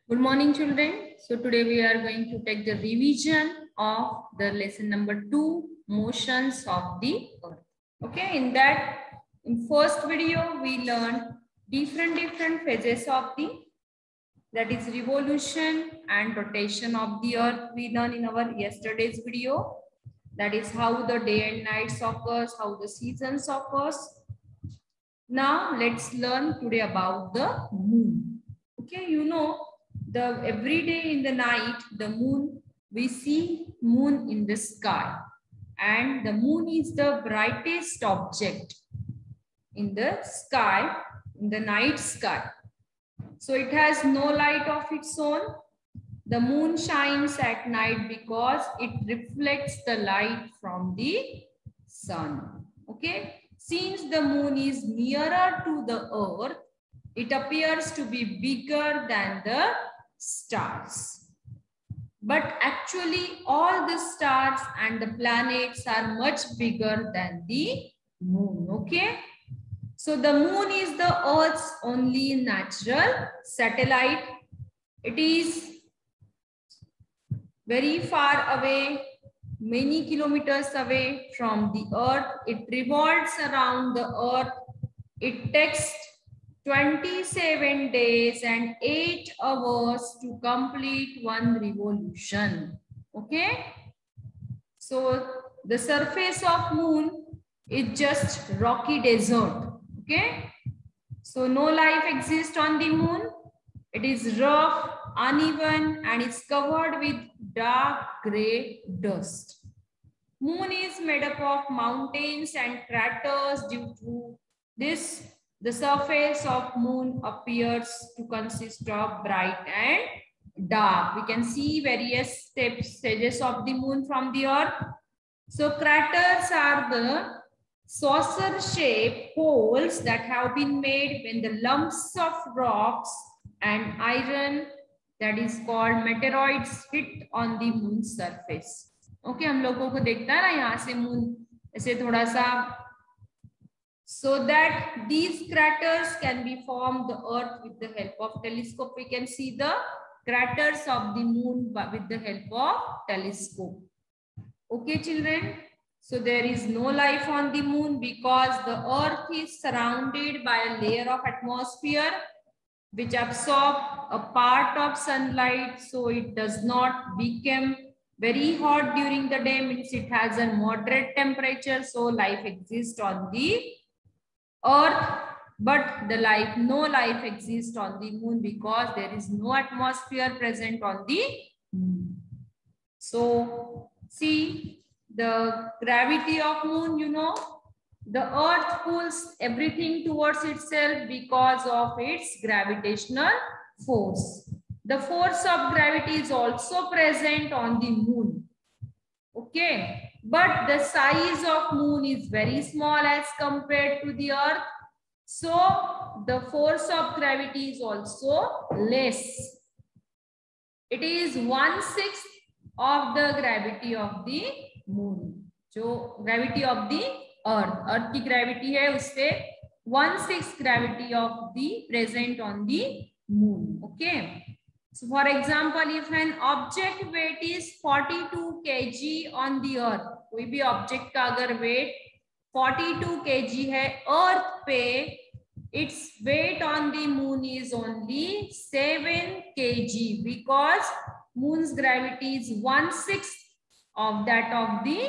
Good morning, children. So today we are going to take the revision of the lesson number 2, motions of the earth. Okay, in first video we learned different phases of the, that is revolution and rotation of the earth. We learned in our yesterday's video. That is how the day and nights occurs, how the seasons occurs. Now let's learn today about the moon. Okay, you know, every day in the night, the moon, we see moon in the sky, and the moon is the brightest object in the sky, in the night sky. So it has no light of its own. The moon shines at night because it reflects the light from the sun. Okay, since the moon is nearer to the earth, it appears to be bigger than the stars. But actually all the stars and the planets are much bigger than the moon. Okay, so the moon is the earth's only natural satellite. It is very far away, many kilometers away from the earth. It revolves around the earth. It takes 27 days and 8 hours to complete one revolution. Okay, so the surface of moon is just rocky desert. Okay, so no life exists on the moon. It is rough, uneven, and it's covered with dark gray dust. Moon is made up of mountains and craters. Due to this, the surface of moon appears to consist of bright and dark. We can see various stages of the moon from the earth. So craters are the saucer-shaped holes that have been made when the lumps of rocks and iron, that is called meteoroids, hit on the moon surface. Okay, हम लोगों को देखता है ना यहाँ से moon ऐसे थोड़ा सा, so that these craters can be formed the earth with the help of telescope. We can see the craters of the moon with the help of telescope. Okay, children. So there is no life on the moon because the earth is surrounded by a layer of atmosphere which absorb a part of sunlight, so it does not become very hot during the day, means it has a moderate temperature, so life exists on the earth. But no life exists on the moon because there is no atmosphere present on the moon. So see the gravity of moon, you know, the earth pulls everything towards itself because of its gravitational force. The force of gravity is also present on the moon. Okay, but the size of moon is very small as compared to the earth. So the force of gravity is also less. It is 1/6 of the gravity of the moon. जो gravity of the अर्थ की gravity है उससे 1/6 gravity of the present on the moon. Okay, so for example, if an object weight is 42 kg on the earth, कोई भी object का अगर weight 42 kg है earth पे, its weight on the moon is only 7 kg because moon's gravity is 1/6 of that of the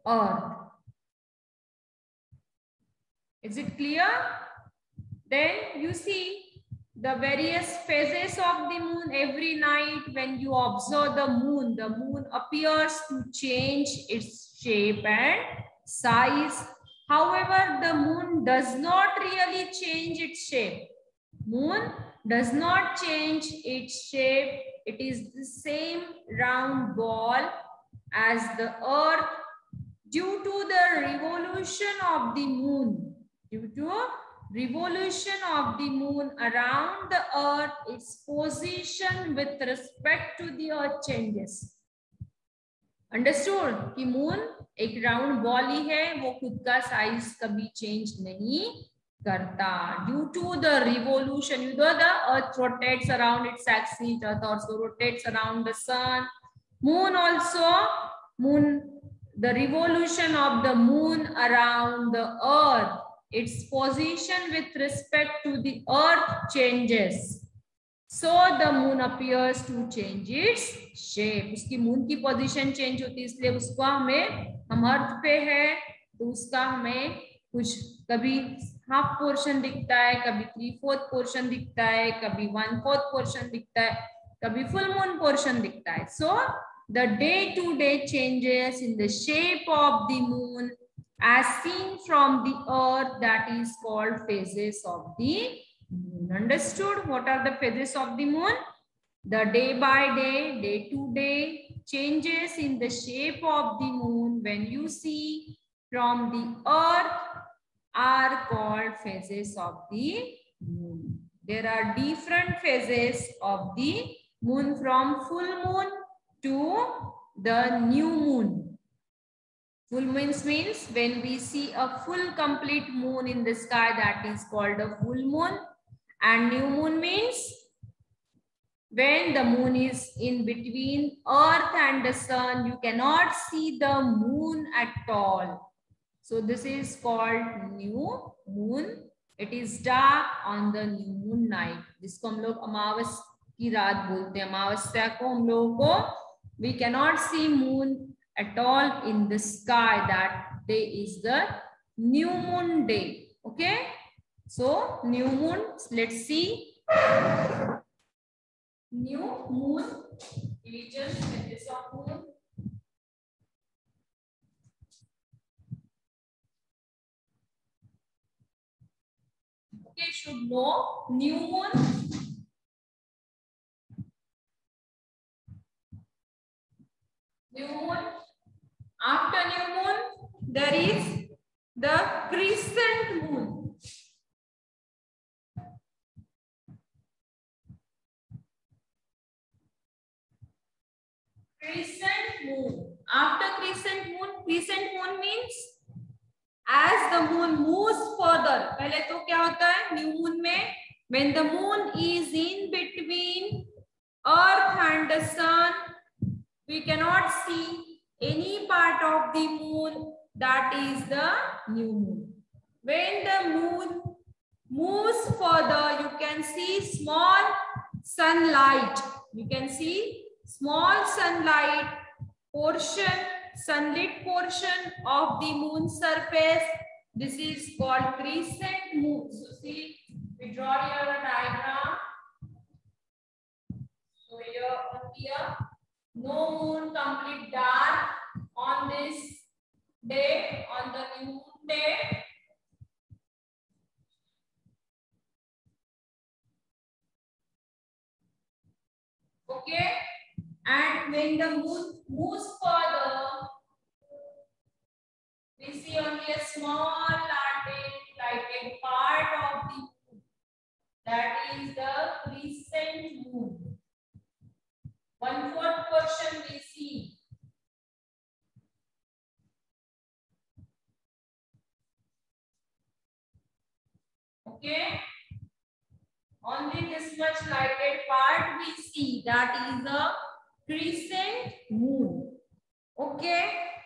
earth. Is it clear? Then you see the various phases of the moon. Every night when you observe the moon appears to change its shape and size. However, the moon does not really change its shape. Moon does not change its shape. It is the same round ball as the earth. Due to the revolution of the moon, around the earth, its position with respect to the earth changes. Understood? कि moon एक round ball ही है, वो खुद का size कभी change नहीं करता. Due to the revolution, you know, the earth rotates around its axis, earth also rotates around the sun. Moon also, the revolution of the moon around the earth, its position with respect to the earth changes. So the moon appears to change its shape. उसकी moon की position change होती है, इसलिए उसको हम अर्थ पे है तो उसका हमें कुछ कभी हाफ पोर्शन दिखता है, कभी 3/4 पोर्शन दिखता है, कभी 1/4 पोर्शन दिखता है, कभी फुल मून पोर्शन दिखता है. So the day to day changes in the shape of the moon as seen from the earth, that is called phases of the moon. Understood? What are the phases of the moon? The day by day, day to day changes in the shape of the moon when you see from the earth are called phases of the moon. There are different phases of the moon, from full moon to the new moon. Full moons means when we see a full complete moon in the sky, that is called a full moon. And new moon means when the moon is in between earth and the sun, you cannot see the moon at all. So this is called new moon. It is dark on the new moon night. जिसको हम लोग अमावस की रात बोलते हैं. अमावस्या को हम लोगों को we cannot see moon at all in the sky. That day is the new moon day. Okay. So new moon, let's see. New moon, region, phases of moon. Okay, should know new moon. New moon. After new moon, there is the crescent moon. Crescent moon. After crescent moon means as the moon moves further. पहले तो क्या होता है new moon में, when the moon is in between earth and the sun, we cannot see any part of the moon. That is the new moon. When the moon moves further, you can see small sunlight. You can see small sunlight portion, sunlit portion of the moon surface. This is called crescent moon. So see, we draw here a diagram. So here, no moon, complete dark on this day, on the new moon day. Okay, and when the moon moves further, we see only a small lighted part of the moon. That is the crescent moon. 1/4 portion we see. Okay, only this much lighted part we see. That is the crescent moon. Okay,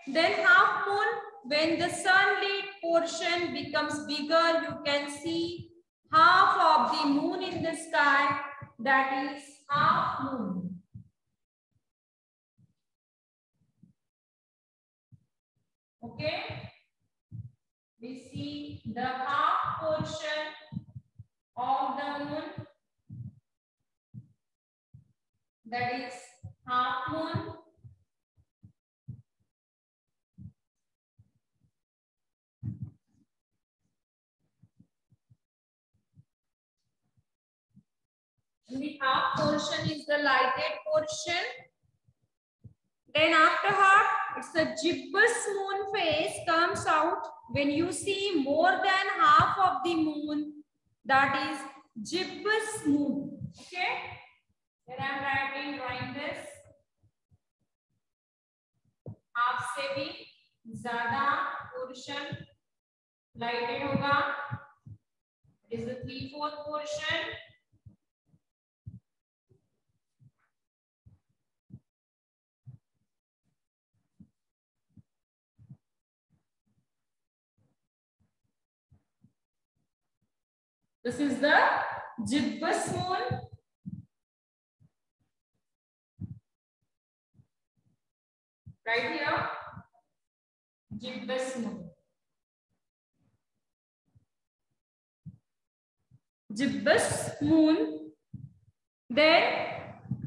then half moon. When the sunlit portion becomes bigger, you can see half of the moon in the sky. That is half moon. Okay, we see the half portion of the moon. That is half moon. The half portion is the lighted portion. Then after half, it's a gibbous moon phase comes out when you see more than half of the moon. That is gibbous moon. Okay. Here I am drawing this. Half से भी ज्यादा portion lighted होगा. It is the 3/4 portion. This is the gibbous moon. Right here, gibbous moon. Gibbous moon. Then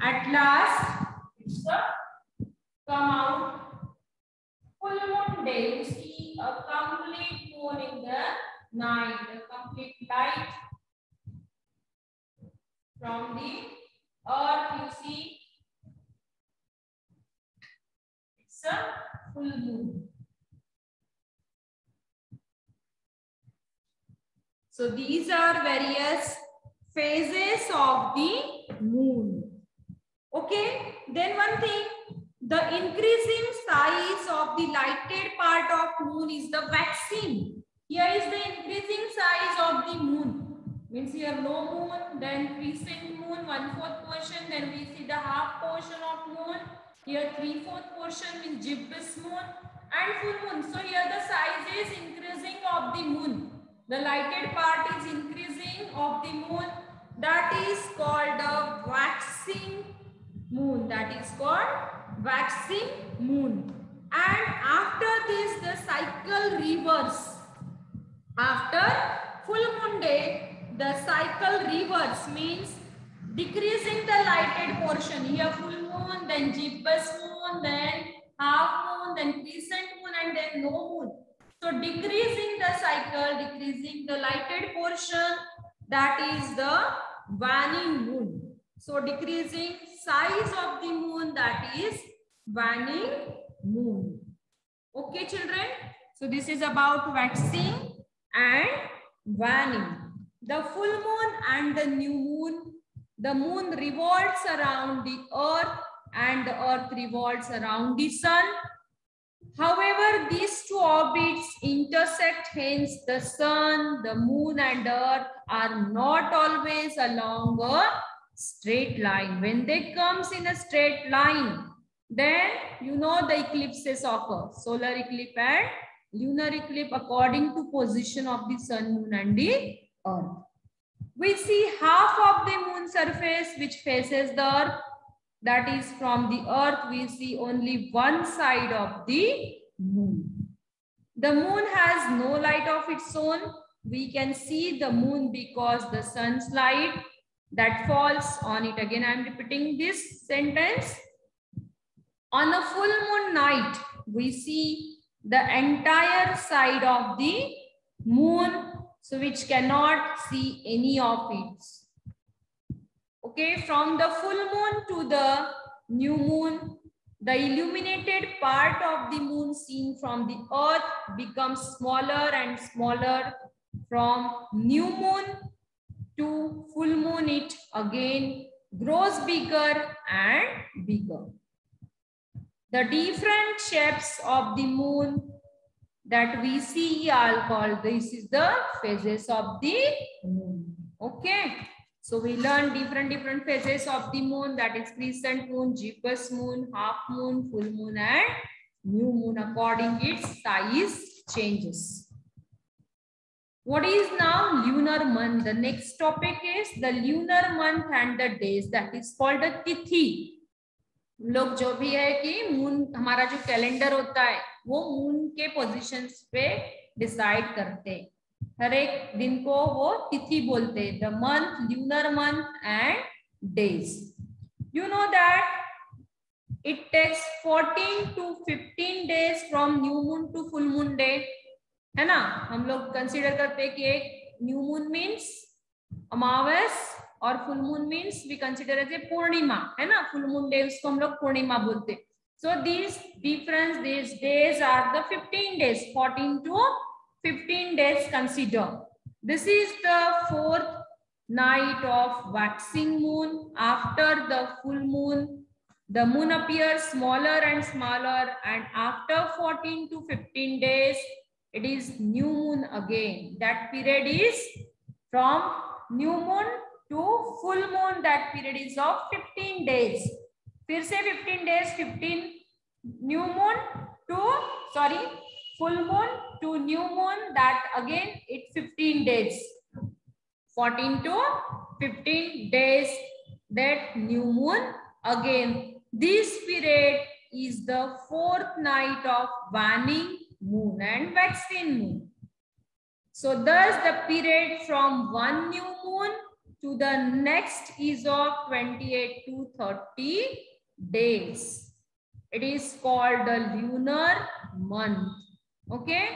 at last it's the come out full moon day. You see a complete moon in the night, a complete light from the earth. You see it's a full moon. So these are various phases of the moon. Okay, then one thing, the increasing size of the lighted part of moon is the waxing. Here is the increasing size of the moon. Means here low moon, then crescent moon, 1/4 portion, then we see the half portion of moon. Here 3/4 portion means gibbous moon and full moon. So here the size is increasing of the moon. The lighted part is increasing of the moon. That is called a waxing moon. That is called waxing moon. And after this, the cycle reverse. After full moon day, the cycle reverse means decreasing the lighted portion. Here full moon, then gibbous moon, then half moon, then crescent moon, and then no moon. So decreasing the cycle, decreasing the lighted portion, that is the waning moon. So decreasing size of the moon, that is waning moon. Okay, children. So this is about waxing and waning. The full moon and the new moon. The moon revolves around the earth and the earth revolves around the sun. However, these two orbits intersect, hence the sun, the moon and earth are not always along a straight line. When they comes in a straight line, then you know the eclipses occur. Solar eclipse and lunar eclipse according to position of the sun, moon and the earth. We see half of the moon surface which faces the earth. That is from the earth we see only one side of the moon. The moon has no light of its own. We can see the moon because the sun's light that falls on it. Again, I am repeating this sentence. On a full moon night, we see the entire side of the moon, so which cannot see any of it. Okay, from the full moon to the new moon, the illuminated part of the moon seen from the earth becomes smaller and smaller. From new moon to full moon, it again grows bigger and bigger. The different shapes of the moon that we see are called, this is the phases of the moon. Okay. So we learn different phases of the moon, that is crescent moon, gibbous moon, half moon, full moon and new moon according its size changes. What is now lunar month? The next topic is the lunar month and the days, that is called a तिथि. लोग जो भी है कि moon, हमारा जो calendar होता है वो मून के पोजीशंस पे डिसाइड करते हैं. हर एक दिन को वो तिथि बोलते हैं. The month, lunar month and days. You know that it takes 14 to 15 days from new moon to full moon day, है ना. हम लोग कंसीडर करते हैं कि एक न्यू मून मीन्स अमावस और full moon means we consider as a Purnima, है ना. फुल मून डे उसको हम लोग पूर्णिमा बोलते हैं. So this difference, this days are the 15 days, 14 to 15 days consider. This is the 4th night of waxing moon. After the full moon, the moon appears smaller and smaller, and after 14 to 15 days, it is new moon again. That period is From new moon to full moon, that period is of 15 days. फिर से 15 days, 15 new moon to, sorry, full moon to new moon, that again it's 15 days. 14 to 15 days, that new moon again. This period is the fourth night of waning moon and waxing moon. So thus the period from one new moon to the next is of 28 to 30 days. It is called the lunar month. Okay,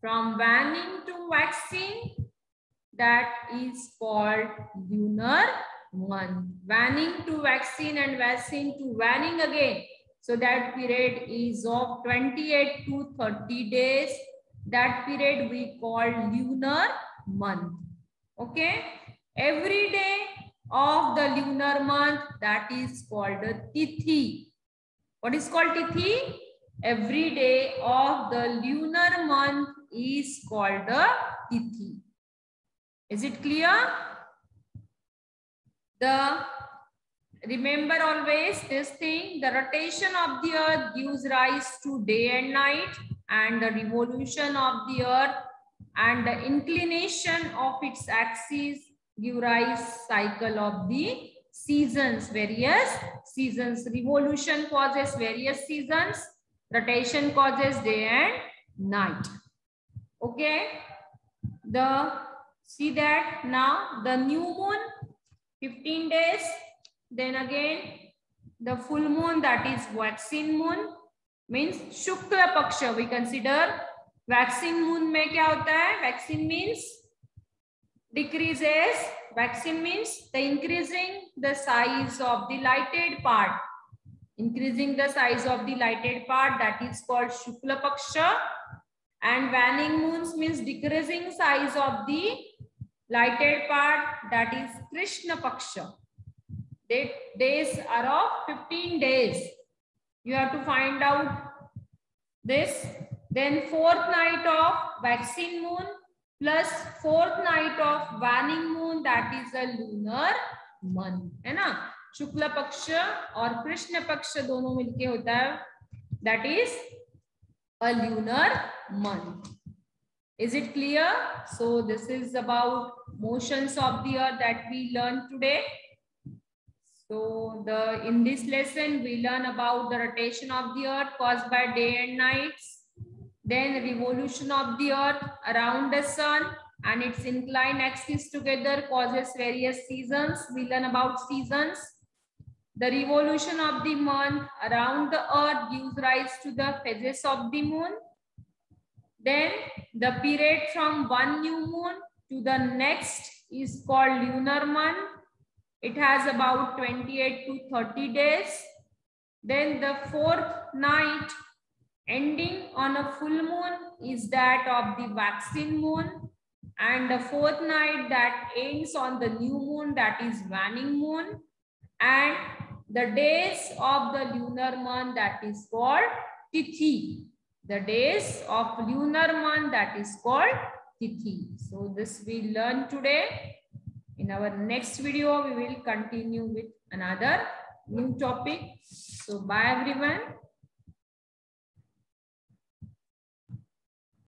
from waning to waxing, that is called lunar month. Waning to waxing and waxing to waning again. So that period is of 28 to 30 days. That period we call lunar month. Okay. Every day of the lunar month, that is called a tithi. What is called tithi? Every day of the lunar month is called a tithi. Is it clear? Remember always this thing, the rotation of the earth gives rise to day and night, and the revolution of the earth and the inclination of its axis give rise cycle of the seasons, various seasons. Revolution causes various seasons, rotation causes day and night. Okay, see that now the new moon 15 days, then again the full moon, that is waxing moon, means Shukla Paksha we consider. Waxing moon में क्या होता है? Waxing means decreases. Waxing means the increasing the size of the lighted part. Increasing the size of the lighted part, that is called Shukla Paksha. And waning moons means decreasing size of the lighted part, that is Krishna Paksha. The days are of 15 days. You have to find out this. Then fourth night of waxing moon plus fourth night of waning moon, that is a lunar month, है ना? शुक्ल पक्ष और कृष्ण पक्ष दोनों मिलके होता है, that is a lunar month. Is it clear? So this is about motions of the earth that we learned today. So in this lesson we learn about the rotation of the earth caused by day and nights, then revolution of the earth around the sun and its inclined axis together causes various seasons. We learn about seasons. The revolution of the month around the earth gives rise to the phases of the moon. Then the period from one new moon to the next is called lunar month. It has about 28 to 30 days. Then the fourth night ending on a full moon is that of the waxing moon. And the fourth night that ends on the new moon, that is waning moon. And the days of the lunar month, that is called tithi. The days of lunar month, that is called tithi. So this we learn today. In our next video, we will continue with another new topic. So bye everyone.